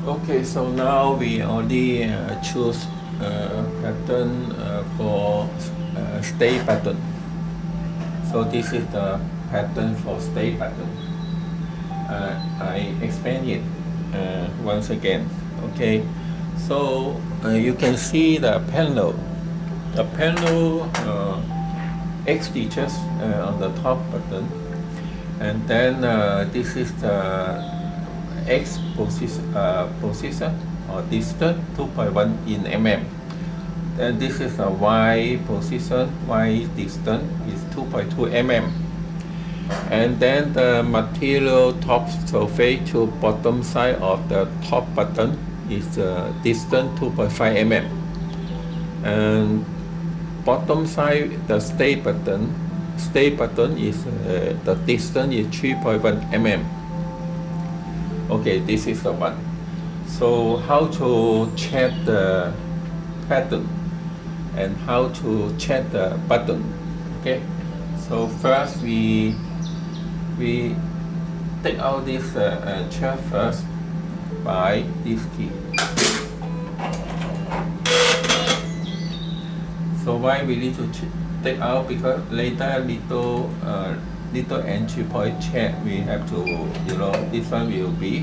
Okay, so now we already choose pattern for stay pattern. So this is the pattern for stay pattern. I explain it once again. Okay, so you can see the panel. The panel X features on the top button, and then this is the X position or distance 2.1 in mm. Then this is a Y position, Y distance is 2.2 mm. And then the material top surface to bottom side of the top button is distance 2.5 mm. And bottom side, the stay button is the distance is 3.1 mm. Okay, this is the one. So how to check the pattern and how to check the button. Okay, so first we take out this chair first by this key. So why we need to take out? Because later little entry point check we have to, this one will be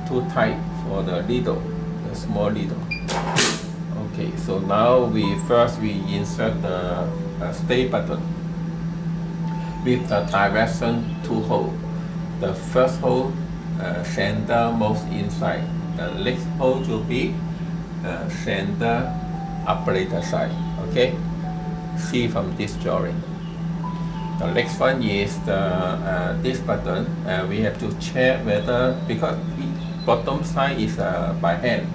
too tight for the needle, the small needle. Okay, so now we insert the stay button with the direction two hole. The first hole center most inside. The next hole will be center operator side. Okay, see from this drawing. The next one is the this button. We have to check whether, because bottom side is by hand,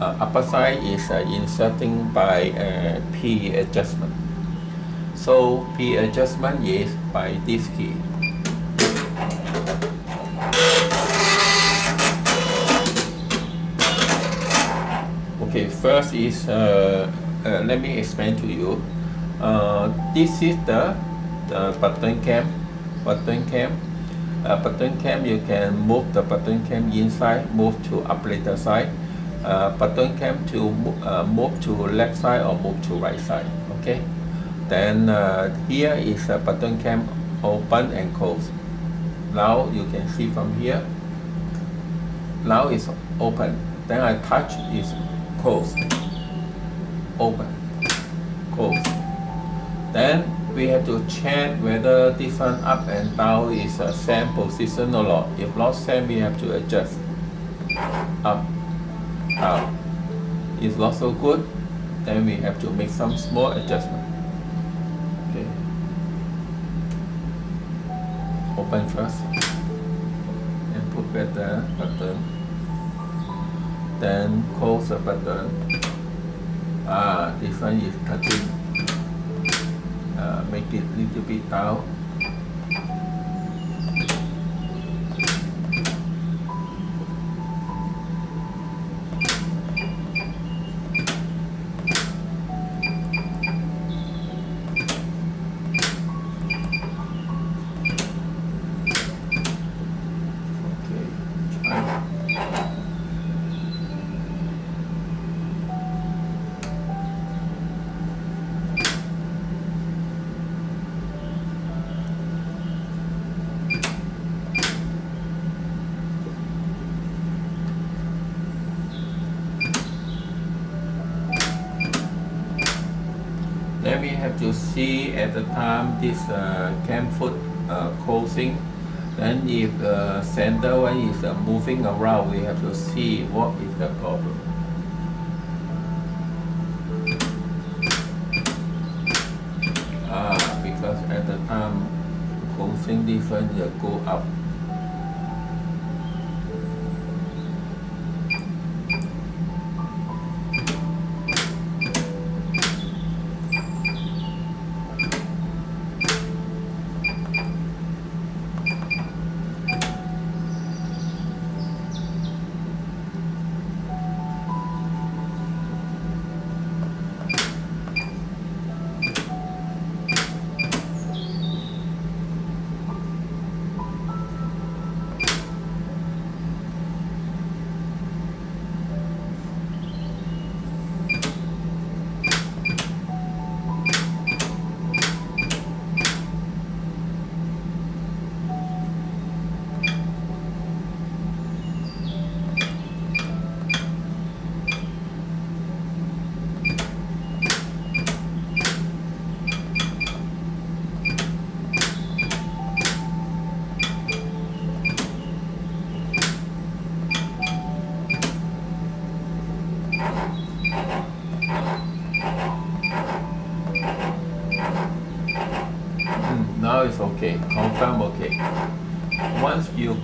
upper side is inserting by P adjustment. So P adjustment is by this key. Okay, first is let me explain to you. This is the button cam. Button cam, you can move the button cam inside, move to operator side. Button cam to move to left side or move to right side. Okay. Then here is a button cam open and close. Now you can see from here. Now it's open. Then I touch is closed. Open. Close. Then we have to check whether this one up and down is a same position or not. If not same, we have to adjust. Up, down. If not so good, then we have to make some small adjustment. Okay. Open first and put back the button. Then close the button. This one is touching. Make it a little bit down. Then we have to see at the time this cam foot closing. Then if the center one is moving around, we have to see what is the problem. Because at the time closing this one will go up.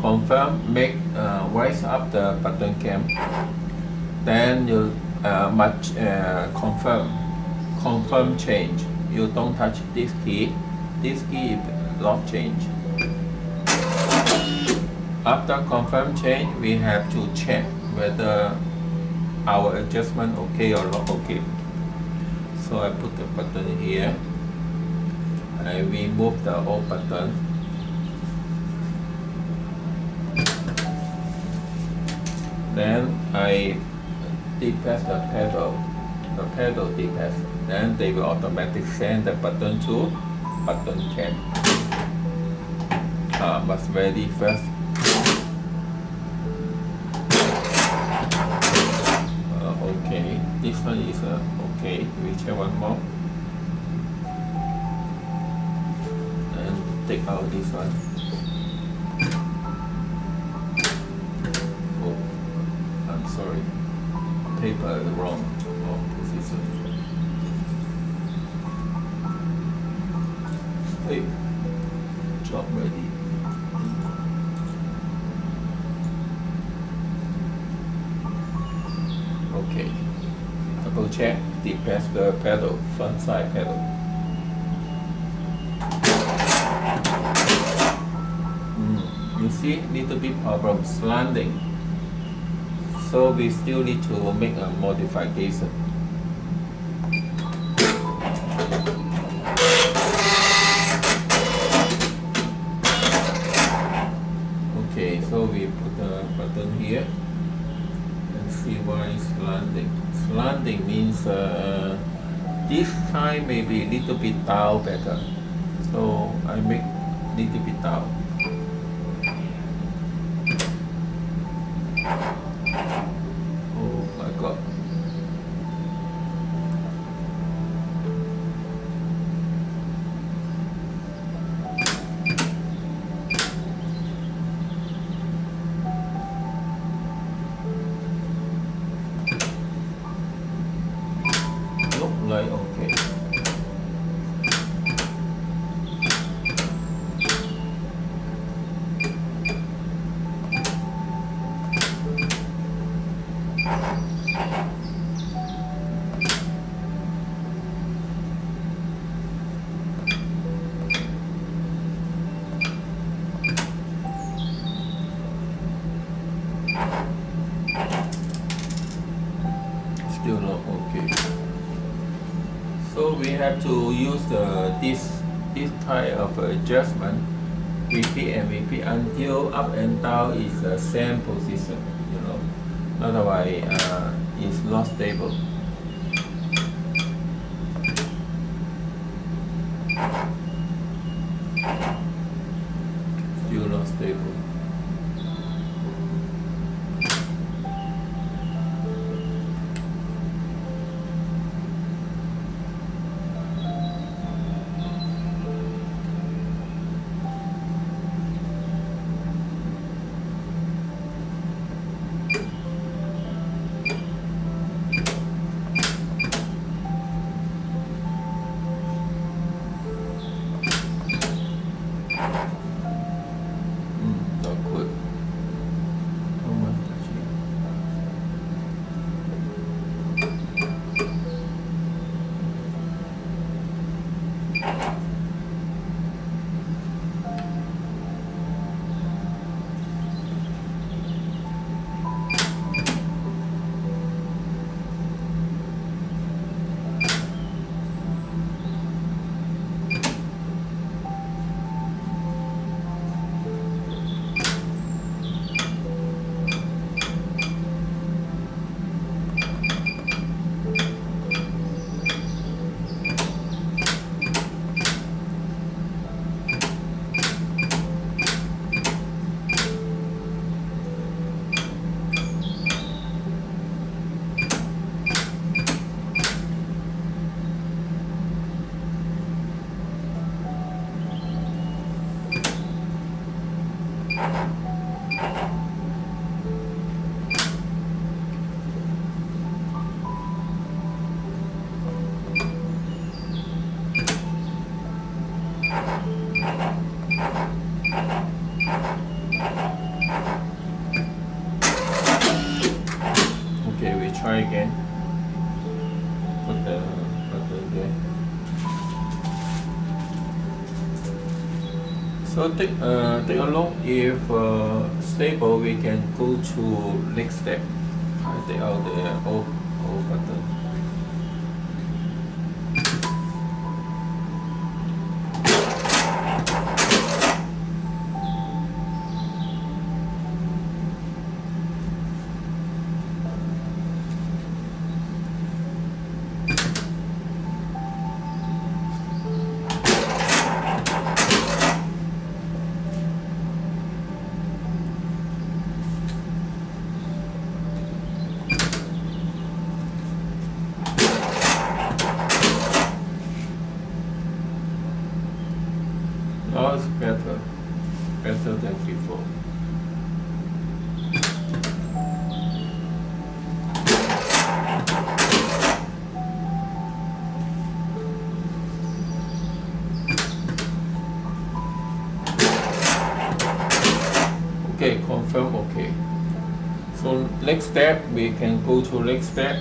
confirm, make raise up the button cam. Then you confirm change. You don't touch this key. This key is lock change. After confirm change, we have to check whether our adjustment okay or not okay. So I put the button here. I remove the old button. Then I depress the pedal depress. Then they will automatically send the button to button cam. Must ready first. Okay, this one is okay. We check one more. And take out this one. Oh, I'm sorry. Paper is wrong position. Hey, job ready. Okay. Double check. Depress the pedal, front side pedal. You see, little bit problem slanting. So we still need to make a modification. Okay, so we put the button here and see why it's slanting. Slanting means this time maybe a little bit down better. So I make little bit down. Oh my God. Look like okay. Still not okay. So we have to use this type of adjustment, repeat and repeat until up and down is the same position. You know, otherwise it's not stable. Still not stable. Not good. Too much touching. Try again. Put the button there. So take a look. If stable, we can go to next step. I take out the O button. Now it's better than before. Okay, confirm okay. So next step, we can go to next step.